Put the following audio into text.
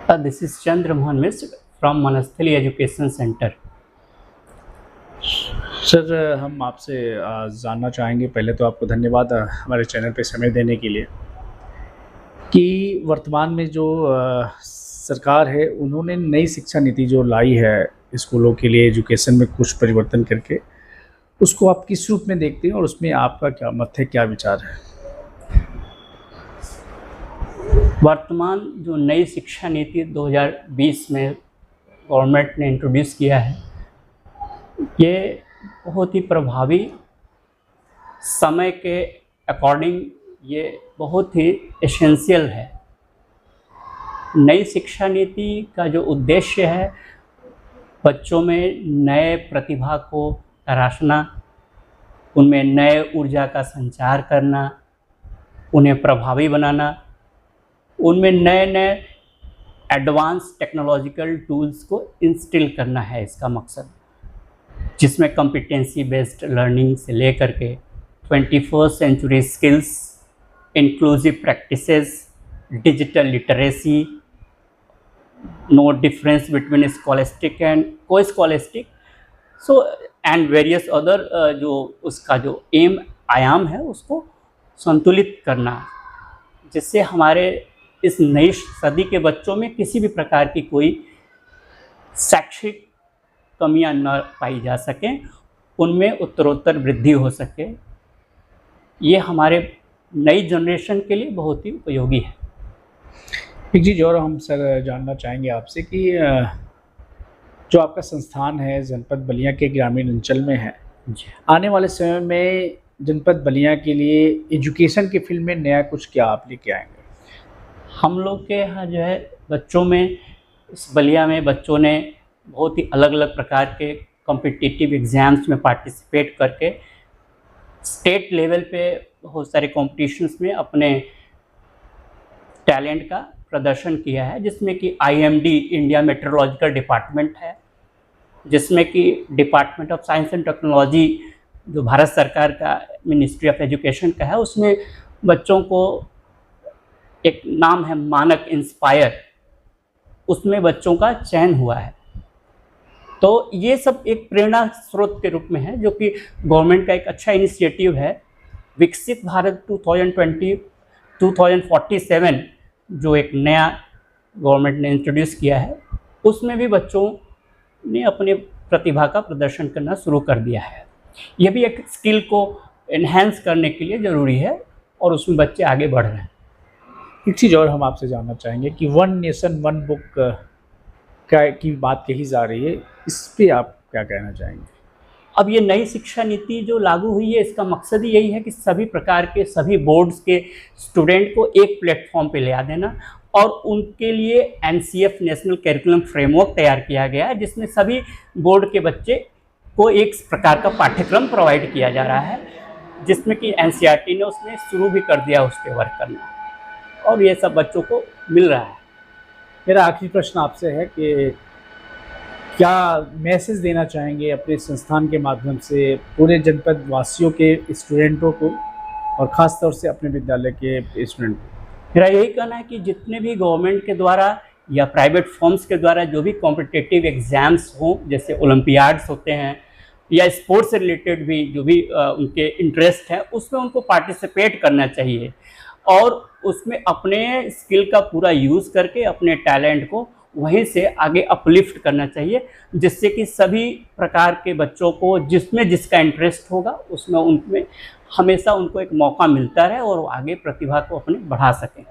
This is Chandramohan Mishra from Manasthali Education Center. Sir हम आपसे जानना चाहेंगे, पहले तो आपको धन्यवाद हमारे चैनल पे समय देने के लिए, कि वर्तमान में जो सरकार है उन्होंने नई शिक्षा नीति जो लाई है स्कूलों के लिए एजुकेशन में कुछ परिवर्तन करके, उसको आप किस रूप में देखते हैं और उसमें आपका क्या मत है, क्या विचार है? वर्तमान जो नई शिक्षा नीति 2020 में गवर्नमेंट ने इंट्रोड्यूस किया है, ये बहुत ही प्रभावी, समय के अकॉर्डिंग ये बहुत ही एसेंशियल है। नई शिक्षा नीति का जो उद्देश्य है, बच्चों में नए प्रतिभा को तराशना, उनमें नए ऊर्जा का संचार करना, उन्हें प्रभावी बनाना, उनमें नए नए एडवांस टेक्नोलॉजिकल टूल्स को इंस्टिल करना है इसका मकसद, जिसमें कॉम्पिटेंसी बेस्ड लर्निंग से लेकर के 21st century skills, inclusive practices, digital literacy, no difference between scholastic and co scholastic, so and various other जो उसका जो एम आयाम है उसको संतुलित करना, जिससे हमारे इस नई सदी के बच्चों में किसी भी प्रकार की कोई शैक्षिक कमियां न पाई जा सकें, उनमें उत्तरोत्तर वृद्धि हो सके। ये हमारे नई जनरेशन के लिए बहुत ही उपयोगी है। एक चीज़ और हम सर जानना चाहेंगे आपसे कि जो आपका संस्थान है जनपद बलिया के ग्रामीण अंचल में है, आने वाले समय में जनपद बलिया के लिए एजुकेशन के फील्ड में नया कुछ क्या आप लेके आएंगे? हम लोग के यहाँ जो है बच्चों में, इस बलिया में बच्चों ने बहुत ही अलग अलग प्रकार के कॉम्पिटिटिव एग्ज़ाम्स में पार्टिसिपेट करके स्टेट लेवल पे बहुत सारे कॉम्पिटिशन्स में अपने टैलेंट का प्रदर्शन किया है, जिसमें कि IMD इंडिया मेट्रोलॉजिकल डिपार्टमेंट है, जिसमें कि department of science and technology जो भारत सरकार का मिनिस्ट्री ऑफ एजुकेशन का है, उसमें बच्चों को एक नाम है मानक इंस्पायर, उसमें बच्चों का चयन हुआ है। तो ये सब एक प्रेरणा स्रोत के रूप में है, जो कि गवर्नमेंट का एक अच्छा इनिशिएटिव है। विकसित भारत 2047 जो एक नया गवर्नमेंट ने इंट्रोड्यूस किया है, उसमें भी बच्चों ने अपने प्रतिभा का प्रदर्शन करना शुरू कर दिया है। यह भी एक स्किल को एनहेंस करने के लिए ज़रूरी है और उसमें बच्चे आगे बढ़ रहे हैं। एक चीज़ और हम आपसे जानना चाहेंगे कि वन नेशन वन बुक की बात कही जा रही है, इस पे आप क्या कहना चाहेंगे? अब ये नई शिक्षा नीति जो लागू हुई है, इसका मकसद ही यही है कि सभी प्रकार के सभी बोर्ड्स के स्टूडेंट को एक प्लेटफॉर्म पे ले आ देना, और उनके लिए NCF नेशनल करिकुलम फ्रेमवर्क तैयार किया गया है, जिसमें सभी बोर्ड के बच्चे को एक प्रकार का पाठ्यक्रम प्रोवाइड किया जा रहा है, जिसमें कि NCERT ने उसमें शुरू भी कर दिया उस पर वर्क करना, और ये सब बच्चों को मिल रहा है। मेरा आखिरी प्रश्न आपसे है कि क्या मैसेज देना चाहेंगे अपने संस्थान के माध्यम से पूरे जनपद वासियों के स्टूडेंटों को, और ख़ास तौर से अपने विद्यालय के स्टूडेंट को? मेरा यही कहना है कि जितने भी गवर्नमेंट के द्वारा या प्राइवेट फर्म्स के द्वारा जो भी कॉम्पिटिटिव एग्ज़ाम्स हों, जैसे ओलंपियाड्स होते हैं या स्पोर्ट्स से रिलेटेड भी जो भी उनके इंटरेस्ट है, उसमें उनको पार्टिसिपेट करना चाहिए और उसमें अपने स्किल का पूरा यूज़ करके अपने टैलेंट को वहीं से आगे अपलिफ्ट करना चाहिए, जिससे कि सभी प्रकार के बच्चों को जिसमें जिसका इंटरेस्ट होगा उसमें उनमें हमेशा उनको एक मौका मिलता रहे और वो आगे प्रतिभा को अपनी बढ़ा सकें।